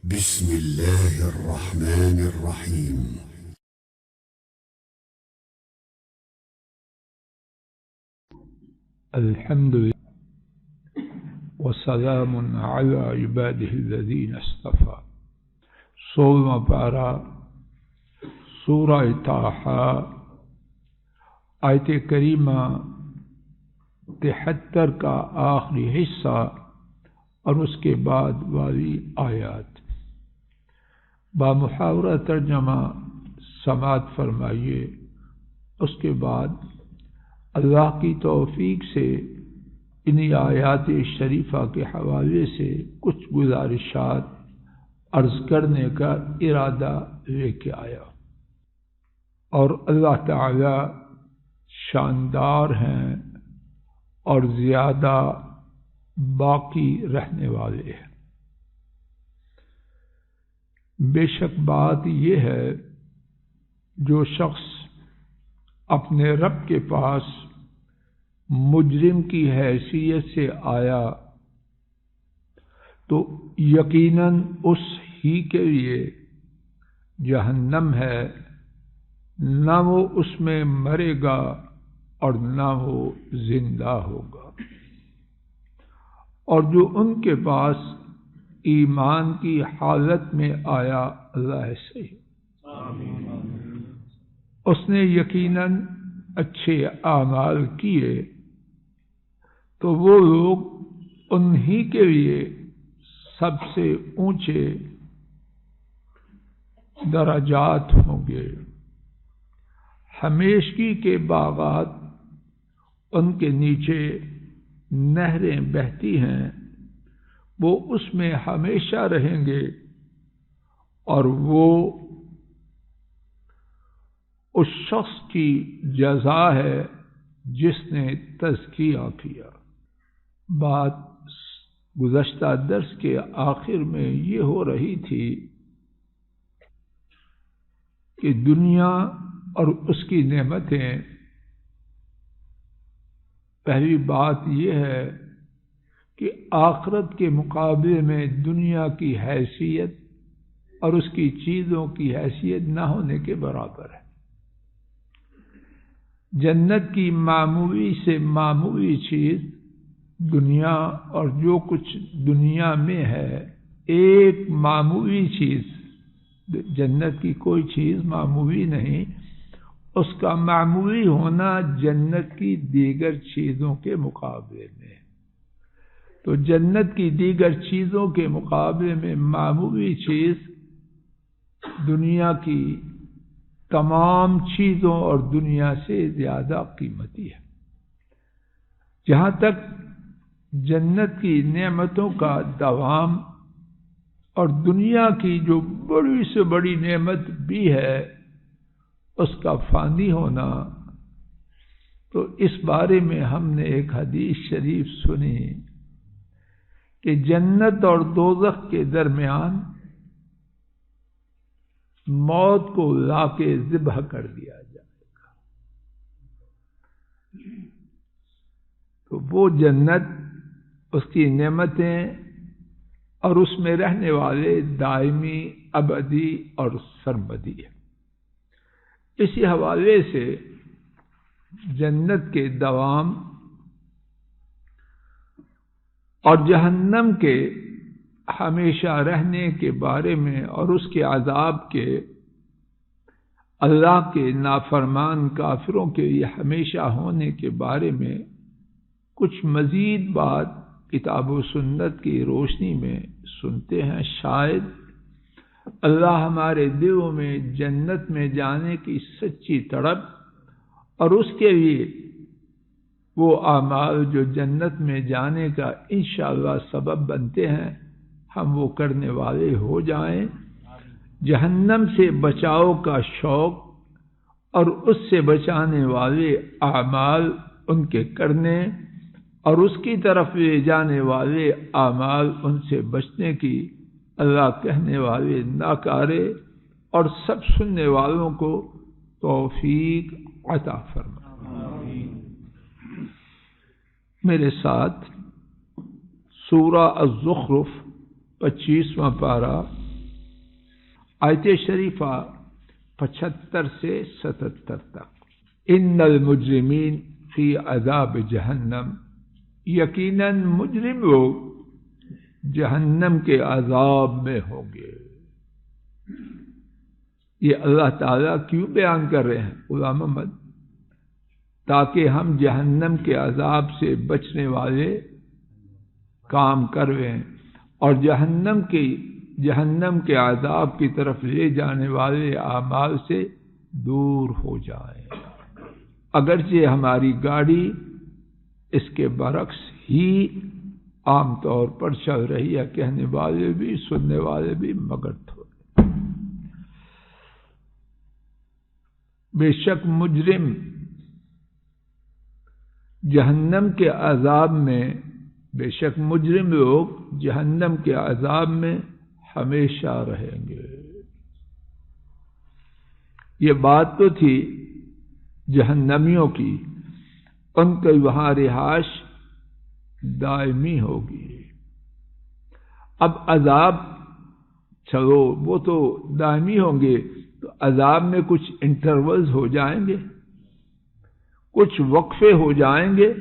بسم الله الرحمن الرحيم. الحمد لله وسلام على عباده الذين اصطفى. 16واں پارہ سورہ طٰہٰ آیت کریمہ 73 کا آخری حصہ اور اس کے بعد والی آیات بامحاورہ ترجمہ سماعت فرمائیے. اس کے بعد اللہ کی توفیق سے انہی آیات شریفہ کے حوالے سے کچھ گزارشات عرض کرنے کا ارادہ لے کے آیا. اور اللہ تعالی شاندار ہیں اور زیادہ باقی رہنے والے ہیں. بے شک بات یہ ہے جو شخص اپنے رب کے پاس مجرم کی حیثیت سے آیا تو یقیناً اس ہی کے لیے جہنم ہے، نہ وہ اس میں مرے گا اور نہ وہ زندہ ہوگا. اور جو ان کے پاس ایمان کی حالت میں آیا اللہ سے اس نے یقیناً اچھے اعمال کیے تو وہ لوگ انہی کے لیے سب سے اونچے درجات ہوں گے. ہمیشگی کے باغات ان کے نیچے نہریں بہتی ہیں، وہ اس میں ہمیشہ رہیں گے اور وہ اس شخص کی جزا ہے جس نے تزکیہ کیا. بات گزشتہ درس کے آخر میں یہ ہو رہی تھی کہ دنیا اور اس کی نعمتیں، پہلی بات یہ ہے کہ آخرت کے مقابلے میں دنیا کی حیثیت اور اس کی چیزوں کی حیثیت نہ ہونے کے برابر ہے. جنت کی معمولی سے معمولی چیز دنیا اور جو کچھ دنیا میں ہے ایک معمولی چیز، جنت کی کوئی چیز معمولی نہیں، اس کا معمولی ہونا جنت کی دیگر چیزوں کے مقابلے میں. تو جنت کی دیگر چیزوں کے مقابلے میں معمولی چیز دنیا کی تمام چیزوں اور دنیا سے زیادہ قیمتی ہے. جہاں تک جنت کی نعمتوں کا دوام اور دنیا کی جو بڑی سے بڑی نعمت بھی ہے اس کا فانی ہونا، تو اس بارے میں ہم نے ایک حدیث شریف سنی کہ جنت اور دوزخ کے درمیان موت کو لا کے ذبح کر دیا جائے گا. تو وہ جنت، اس کی نعمتیں اور اس میں رہنے والے دائمی، ابدی اور سرمدی ہے. اسی حوالے سے جنت کے دوام اور جہنم کے ہمیشہ رہنے کے بارے میں اور اس کے عذاب کے، اللہ کے نافرمان کافروں کے لیے ہمیشہ ہونے کے بارے میں کچھ مزید بات کتاب و سنت کی روشنی میں سنتے ہیں. شاید اللہ ہمارے دلوں میں جنت میں جانے کی سچی تڑپ اور اس کے لیے وہ اعمال جو جنت میں جانے کا انشاءاللہ سبب بنتے ہیں ہم وہ کرنے والے ہو جائیں. جہنم سے بچاؤ کا شوق اور اس سے بچانے والے اعمال ان کے کرنے اور اس کی طرف لے جانے والے اعمال ان سے بچنے کی اللہ کہنے والے ناکارے اور سب سننے والوں کو توفیق عطا فرمائے. میرے ساتھ سورہ الزخرف 25واں پارہ آیت شریفہ 75 سے 77 تک. ان المجرمین فی عذاب جہنم، یقیناً مجرم لوگ جہنم کے عذاب میں ہوں گے. یہ اللہ تعالیٰ کیوں بیان کر رہے ہیں غلام محمد؟ تاکہ ہم جہنم کے عذاب سے بچنے والے کام کرویں اور جہنم کے عذاب کی طرف لے جانے والے اعمال سے دور ہو جائیں. اگرچہ ہماری گاڑی اس کے برعکس ہی عام طور پر چل رہی ہے، کہنے والے بھی سننے والے بھی مگر تھوڑے. بے شک مجرم جہنم کے عذاب میں، بے شک مجرم لوگ جہنم کے عذاب میں ہمیشہ رہیں گے. یہ بات تو تھی جہنمیوں کی، ان کی وہاں رہائش دائمی ہوگی. اب عذاب چلو وہ تو دائمی ہوں گے، تو عذاب میں کچھ انٹرولز ہو جائیں گے، کچھ وقفے ہو جائیں گے.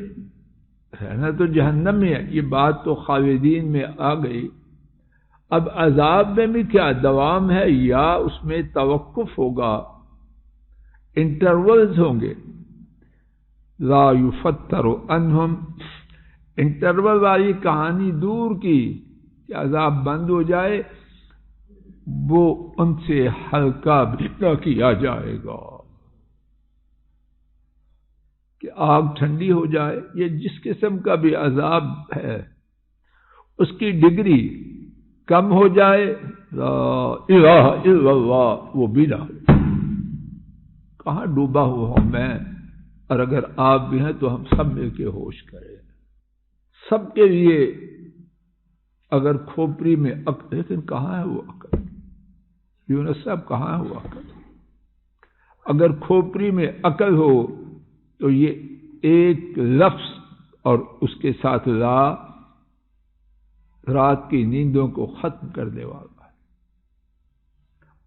رہنا تو جہنم میں ہے، یہ بات تو خالدین میں آ گئی. اب عذاب میں بھی کیا دوام ہے یا اس میں توقف ہوگا، انٹرولز ہوں گے. لا یفتر عنہم، انٹرول والی کہانی دور کی کہ عذاب بند ہو جائے، وہ ان سے ہلکا بھی نہ کیا جائے گا کہ آگ ٹھنڈی ہو جائے. یہ جس قسم کا بھی عذاب ہے اس کی ڈگری کم ہو جائے، لا الہ الا اللہ وہ بھی نہ. کہاں ڈوبا ہوا ہوں میں، اور اگر آپ بھی ہیں تو ہم سب مل کے ہوش کریں. سب کے لیے اگر کھوپڑی میں عقل، لیکن کہاں ہے وہ عقل؟ یونس صاحب کہاں ہے وہ عقل؟ اگر کھوپڑی میں عقل ہو تو یہ ایک لفظ اور اس کے ساتھ لا رات کی نیندوں کو ختم کرنے والا ہے،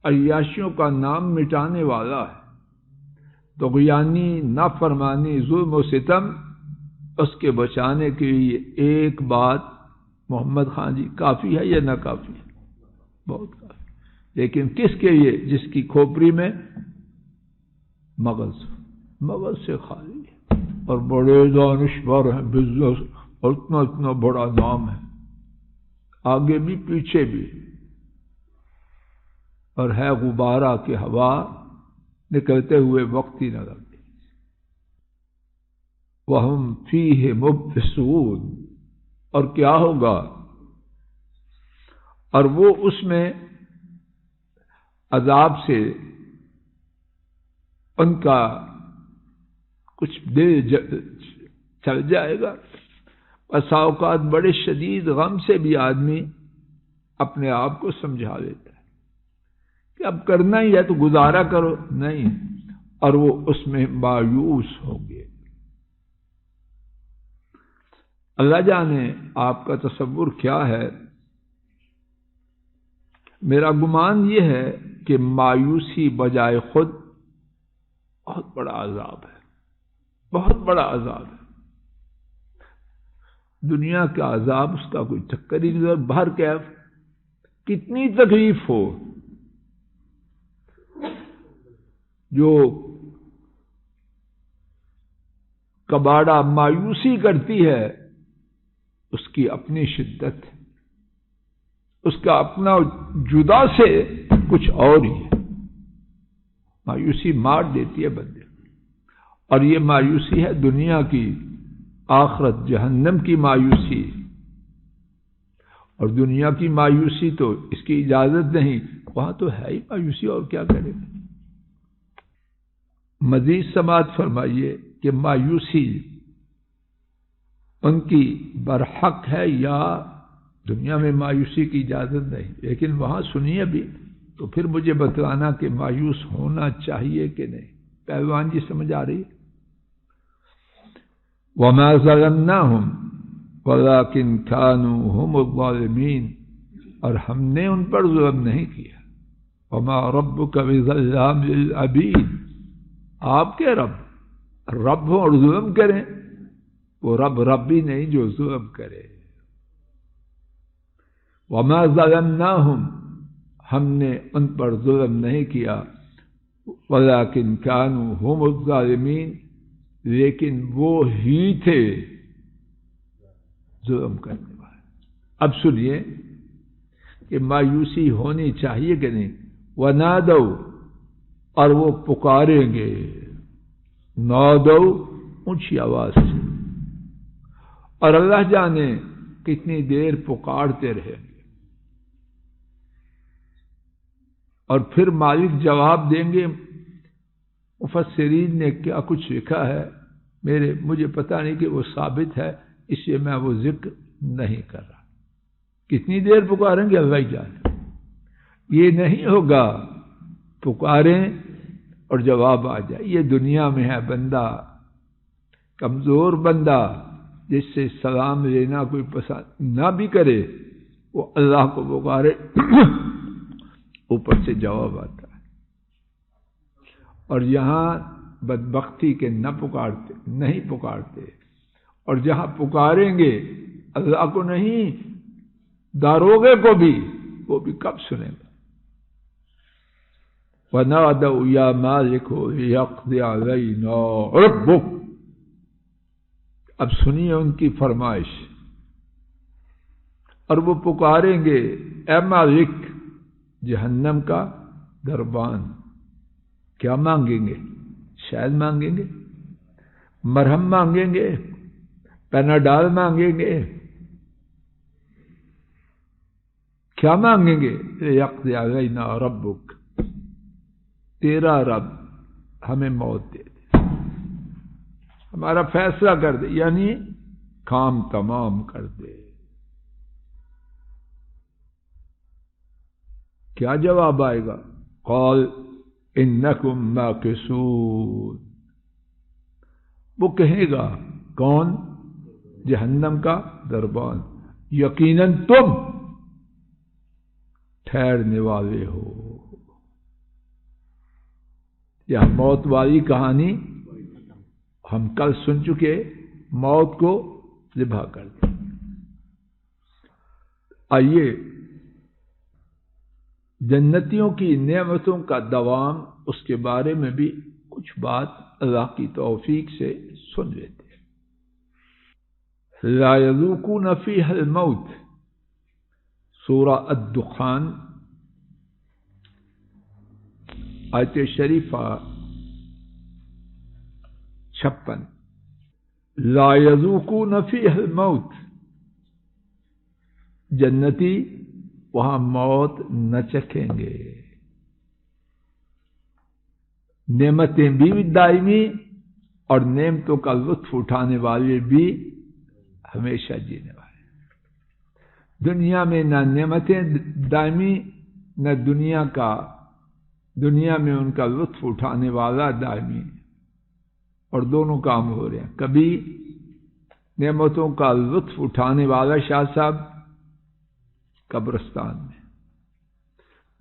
عیاشیوں کا نام مٹانے والا ہے. طغیانی، نافرمانی، ظلم و ستم، اس کے بچانے کے لیے ایک بات محمد خان جی کافی ہے یا نہ کافی ہے؟ بہت کافی. لیکن کس کے لیے؟ جس کی کھوپڑی میں مغز سے خالی ہے اور بڑے دانشور ہیں، بزنس اور اتنا بڑا نام ہے، آگے بھی پیچھے بھی، اور ہے غبارہ کی ہوا، نکلتے ہوئے وقت ہی نہ لگتی. وَهُمْ فِيهِ مُبْلِسُونَ، اور کیا ہوگا؟ اور وہ اس میں عذاب سے ان کا کچھ دل چل جائے گا. بسا اوقات بڑے شدید غم سے بھی آدمی اپنے آپ کو سمجھا لیتا ہے کہ اب کرنا ہی ہے تو گزارا کرو، نہیں، اور وہ اس میں مایوس ہوں گے. اللہ جانے آپ کا تصور کیا ہے. میرا گمان یہ ہے کہ مایوسی بجائے خود بہت بڑا عذاب ہے، بہت بڑا عذاب ہے. دنیا کا عذاب اس کا کوئی چکر ہی نہیں. باہر کیف کتنی تکلیف ہو، جو کباڑا مایوسی کرتی ہے اس کی اپنی شدت ہے، اس کا اپنا جدا سے کچھ اور ہی ہے. مایوسی مار دیتی ہے بندے، اور یہ مایوسی ہے دنیا کی، آخرت جہنم کی مایوسی. اور دنیا کی مایوسی تو اس کی اجازت نہیں، وہاں تو ہے ہی مایوسی، اور کیا کرے. مزید سماعت فرمائیے کہ مایوسی ان کی برحق ہے یا دنیا میں مایوسی کی اجازت نہیں. لیکن وہاں سنیے بھی تو پھر مجھے بتلانا کہ مایوس ہونا چاہیے کہ نہیں. پہلوان جی سمجھ آ رہی؟ وَمَا ظَلَمْنَاهُمْ وَلَكِنْ كَانُوا هُمُ الظَّالِمِينَ، اور ہم نے ان پر ظلم نہیں کیا وما ربک بظلام للعبید، آپ کے رب ہوں اور ظلم کریں؟ وہ رب ہی نہیں جو ظلم کرے۔ وما ظلمناہم، ہم نے ان پر ظلم نہیں کیا، ولکن کانوا هم الظالمین، لیکن وہ ہی تھے ظلم کرنے والے۔ اب سنیے کہ مایوسی ہونی چاہیے کہ نہیں؟ وَنَادَوْا، اور وہ پکاریں گے، نادو اونچی آواز سے، اور اللہ جانے کتنی دیر پکارتے رہیں گے، اور پھر مالک جواب دیں گے۔ مفسرین نے کیا کچھ لکھا ہے مجھے پتہ نہیں کہ وہ ثابت ہے، اس لیے میں وہ ذکر نہیں کر رہا۔ کتنی دیر پکاریں گے اللہ جانے، یہ نہیں ہوگا پکاریں اور جواب آ جائے۔ یہ دنیا میں ہے بندہ، کمزور بندہ جس سے سلام لینا کوئی پسند نہ بھی کرے، وہ اللہ کو پکارے اوپر سے جواب آتا ہے۔ اور یہاں بدبختی کے نہیں پکارتے، اور جہاں پکاریں گے اللہ کو نہیں، داروغے کو بھی، وہ بھی کب سنیں گا؟ وَنَادَوْا يَا مَالِكُ لِيَقْضِيَ عَلَيْنَا رَبُّكَ، اب سنیے ان کی فرمائش، اور وہ پکاریں گے اے مالک جہنم کا دربان۔ کیا مانگیں گے؟ شاید مانگیں گے، مرہم مانگیں گے، پیناڈال مانگیں گے، کیا مانگیں گے؟ لِيَقْضِيَ عَلَيْنَا رَبُّكَ، تیرا رب ہمیں موت دے دے، ہمارا فیصلہ کر دے، یعنی کام تمام کر دے۔ کیا جواب آئے گا؟ قال انکم ماکثون، وہ کہے گا کون؟ جہنم کا دربان، یقیناً تم ٹھہرنے والے ہو۔ یہ موت والی کہانی ہم کل سن چکے، موت کو ذبح کر دیں۔ آئیے جنتیوں کی نعمتوں کا دوام، اس کے بارے میں بھی کچھ بات اللہ کی توفیق سے سن لیتے ہیں۔ لا یذوقون فیہا الموت، سورہ الدخان آیت شریفہ 56۔ لا یذوقون فیہا الموت، جنتی وہاں موت نہ چکھیں گے۔ نعمتیں بھی دائمی، اور نعمتوں کا لطف اٹھانے والے بھی ہمیشہ جینے والے۔ دنیا میں نہ نعمتیں دائمی، نہ دنیا میں ان کا لطف اٹھانے والا دائمی، اور دونوں کام ہو رہے ہیں۔ کبھی نعمتوں کا لطف اٹھانے والا شاہ صاحب قبرستان میں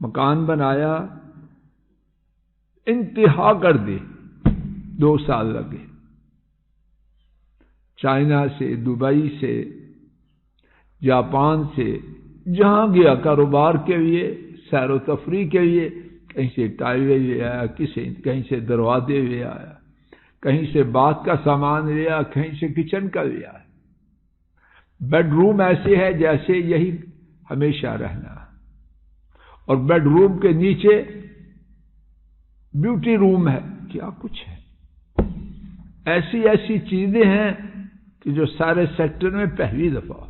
مکان بنایا، انتہا کر دی، 2 سال لگے، چائنا سے، دبئی سے، جاپان سے، جہاں گیا کاروبار کے لیے، سیر و تفریح کے لیے، کہیں سے ٹائلیں لے آیا، کہیں سے دروازے لے آیا، کہیں سے باتھ کا سامان لے آیا، کہیں سے کچن کا لے آیا۔ بیڈ روم ایسے ہے جیسے یہی ہمیشہ رہنا، اور بیڈ روم کے نیچے بیوٹی روم ہے، کیا کچھ ہے، ایسی چیزیں ہیں کہ جو سارے سیکٹر میں پہلی دفعہ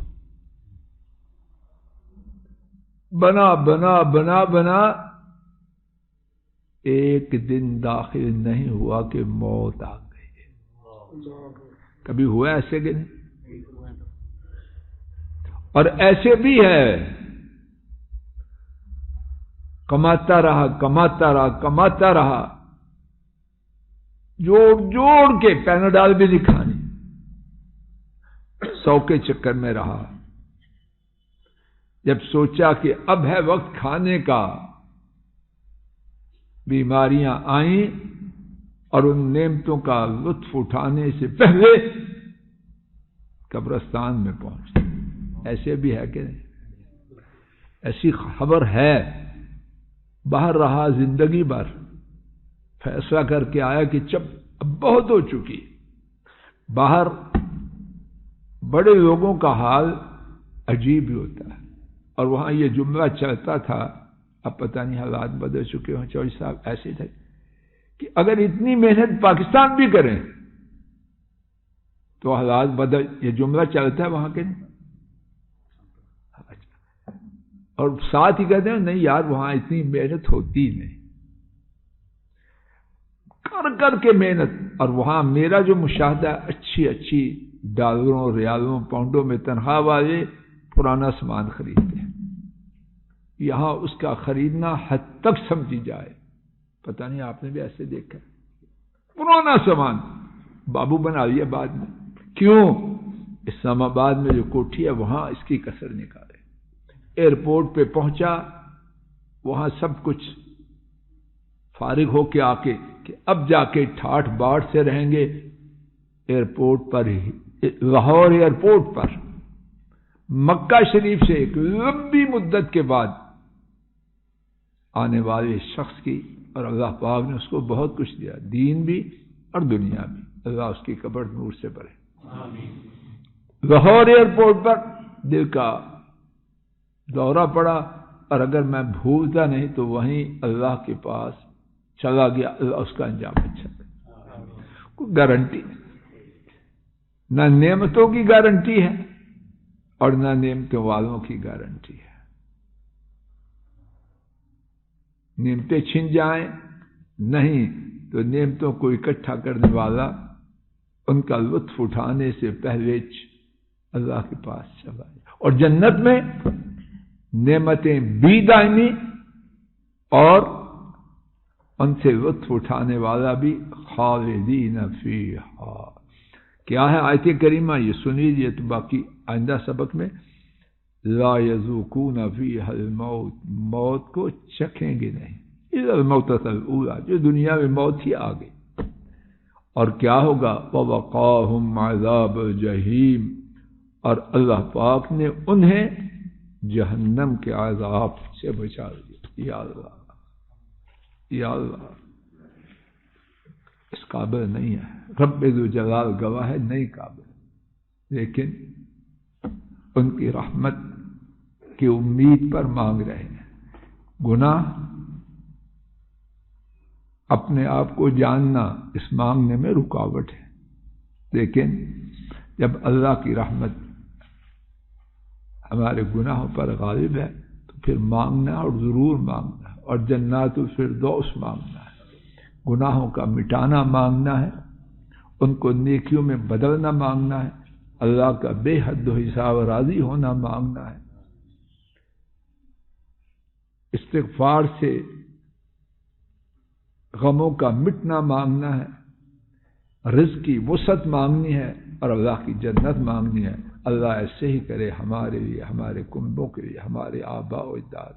بنا ایک دن داخل نہیں ہوا کہ موت آ گئی۔ کبھی ہوا ایسے کہ نہیں؟ اور ایسے بھی ہے کماتا رہا، جوڑ کے پیناڈال بھی نہیں کھانی، 100 کے چکر میں رہا۔ جب سوچا کہ اب ہے وقت کھانے کا، بیماریاں آئیں اور ان نعمتوں کا لطف اٹھانے سے پہلے قبرستان میں پہنچتے. ایسے بھی ہے کہ نہیں؟ ایسی خبر ہے. باہر رہا زندگی بھر، فیصلہ کر کے آیا کہ اب بہت ہو چکی. باہر بڑے لوگوں کا حال عجیب ہی ہوتا ہے، اور وہاں یہ جملہ چلتا تھا، اب پتہ نہیں حالات بدل چکے ہوں. چوہدری صاحب ایسے تھے کہ اگر اتنی محنت پاکستان بھی کریں تو حالات بدل، یہ جملہ چلتا ہے وہاں کے. اور ساتھ ہی کہتے ہیں نہیں یار وہاں اتنی محنت ہوتی نہیں، کر کے محنت. اور وہاں میرا جو مشاہدہ، اچھی ڈالروں، ریالوں، پاؤنڈوں میں تنخواہ والے پرانا سامان خریدتے ہیں. یہاں اس کا خریدنا حد تک سمجھی جائے، پتہ نہیں آپ نے بھی ایسے دیکھا، پرانا سامان بابو بنا لیا بعد میں. کیوں؟ اسلام آباد میں جو کوٹھی ہے وہاں اس کی کسر نکالے. ایئرپورٹ پہ پہنچا، وہاں سب کچھ فارغ ہو کے آ کے کہ اب جا کے ٹھاٹھ باٹھ سے رہیں گے ایئرپورٹ پر ہی. لاہور ایئرپورٹ پر مکہ شریف سے ایک لمبی مدت کے بعد آنے والے شخص کی، اور اللہ پاک نے اس کو بہت کچھ دیا، دین بھی اور دنیا بھی. اللہ اس کی قبر نور سے بھرے. لاہور ایئرپورٹ پر دل کا دورہ پڑا، اور اگر میں بھولتا نہیں تو وہیں اللہ کے پاس چلا گیا. اللہ اس کا انجام اچھا. کوئی گارنٹی نہیں، نہ نعمتوں کی گارنٹی ہے اور نہ نعمتوں والوں کی گارنٹی ہے. نعمتیں چھن جائیں نہیں تو نعمتوں کو اکٹھا کرنے والا ان کا لطف اٹھانے سے پہلے اللہ کے پاس چلا جائے. اور جنت میں نعمتیں بھی دائمی اور ان سے لطف اٹھانے والا بھی. خالدین فیہا، کیا ہے آیت کریمہ یہ سن لیجیے تو باقی آئندہ سبق میں. لا یذوقون فیہا الموت، موت کو چکھیں گے نہیں. اذا الموتۃ الاولی، جو دنیا میں موت ہی آ گئی. اور کیا ہوگا؟ ووقاہم عذاب الجحیم، اور اللہ پاک نے انہیں جہنم کے عذاب سے بچا دیا. یا اللہ یا اللہ، اس قابل نہیں ہے. رب ذو جلال گواہ ہے نہیں قابل، لیکن ان کی رحمت کی امید پر مانگ رہے ہیں. گناہ اپنے آپ کو جاننا اس مانگنے میں رکاوٹ ہے، لیکن جب اللہ کی رحمت ہمارے گناہوں پر غالب ہے تو پھر مانگنا اور ضرور مانگنا، اور جنات الفردوس مانگنا ہے. گناہوں کا مٹانا مانگنا ہے، ان کو نیکیوں میں بدلنا مانگنا ہے، اللہ کا بے حد و حساب راضی ہونا مانگنا ہے. استغفار سے غموں کا مٹنا مانگنا ہے، رزق کی وسعت مانگنی ہے، اور اللہ کی جنت مانگنی ہے. اللہ ایسے ہی کرے ہمارے لیے، ہمارے کنبوں کے لیے، ہمارے آباء و اجداد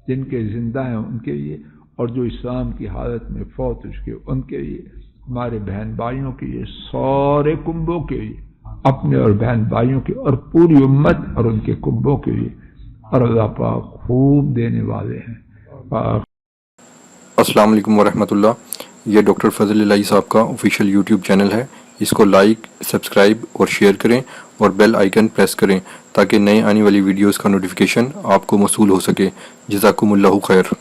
جن کے زندہ ہیں ان کے لیے، اور جو اسلام کی حالت میں فوت ہو چکے ان کے لیے، ہمارے بہن بھائیوں کے لیے، سارے کنبوں کے لیے، اپنے اور بہن بھائیوں کے اور پوری امت اور ان کے کنبوں کے لیے. اور اللہ پاک خوب دینے والے ہیں. السلام علیکم ورحمۃ اللہ. یہ ڈاکٹر فضل الہی صاحب کا آفیشیل یوٹیوب چینل ہے. اس کو لائک، سبسکرائب اور شیئر کریں اور بیل آئیکن پریس کریں تاکہ نئے آنے والی ویڈیوز کا نوٹیفیکیشن آپ کو موصول ہو سکے. جزاکم اللہ خیر.